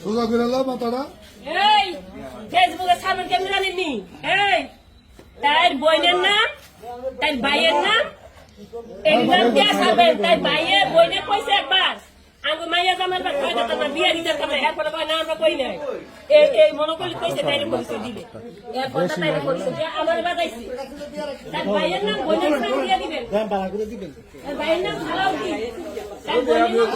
সোজা করে লো মাথাটা। এই ফেসবুকে সামনে ক্যামেরা নিনি। এই তাই বইনের নাম, তাই ভাইয়ের নাম, এক্সাম দিয়ে সাবেন তাই ভাইয়ের বইনের পয়সা একবার আঙ্গু মাইয়া জামার বা কয় দাতা না বিয়ে দিতে কামে এরপরে কয় না আমরা কই নাই এই মনে করলে কইছে তাইরে পয়সা দিবে এরপর তাইরে পয়সা দিয়ে আমার বাজাইছে তাই ভাইয়ের নাম বইনের নাম দিয়ে দিবেন ভাড়া করে দিবেন ভাইয়ের নাম ছাড়াও কি তাই বইনের নাম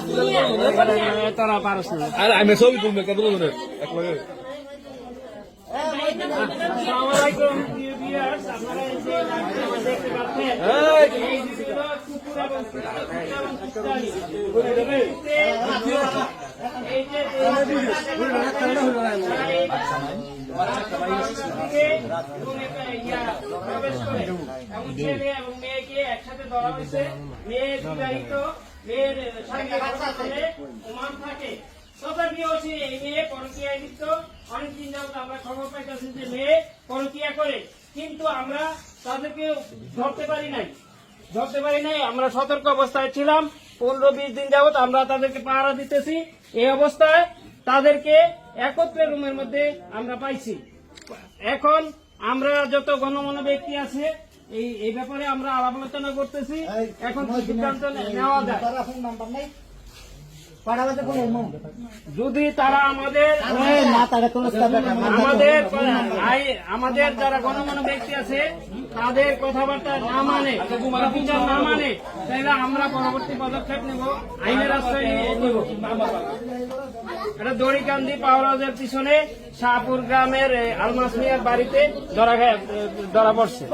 তারা পারছ না আরে আমি ছবি তুলবে কত বলে এক লাগে। আসসালামু আলাইকুম ভিউয়ার্স, আপনারা এই যে লাইভটা দেখতে পাচ্ছেন এই ছিল কুকুর এবং কুকুরানি এই যে ছেলে এবং মেয়েকে একসাথে ধরা হয়েছে। মেয়ে বিবাহিত, মেয়ের সঙ্গে ওমান থাকে। সবার কি হচ্ছে এই মেয়ে পরকীয়ায় লিপ্ত। অনেকদিন যাবত আমরা খবর পাইতেছি যে মেয়ে পরকীয়া করে, কিন্তু আমরা তাদেরকে ধরতে পারি নাই। আমরা সতর্ক অবস্থায় ছিলাম। 15-20 দিন যাবত আমরা তাদেরকে পাহারা দিতেছি। এই অবস্থায় তাদেরকে একত্রে রুমের মধ্যে আমরা পাইছি। এখন আমরা যত গণমান্য ব্যক্তি আছে এই ব্যাপারে আমরা আলাপ আলোচনা করতেছি। এখন সিদ্ধান্ত নেওয়া যায়। যদি তারা আমাদের যারা গণমান্য ব্যক্তি আছে তাদের কথাবার্তা না মানে, বিচার না মানে, তাহলে আমরা পরবর্তী পদক্ষেপ নেব, আইনের আশ্রয় নেব। এটা দড়িকান্দি পাওয়ার হাউসের পিছনে শাহপুর গ্রামের আলমাস মিয়ার বাড়িতে ধরা পড়ছে।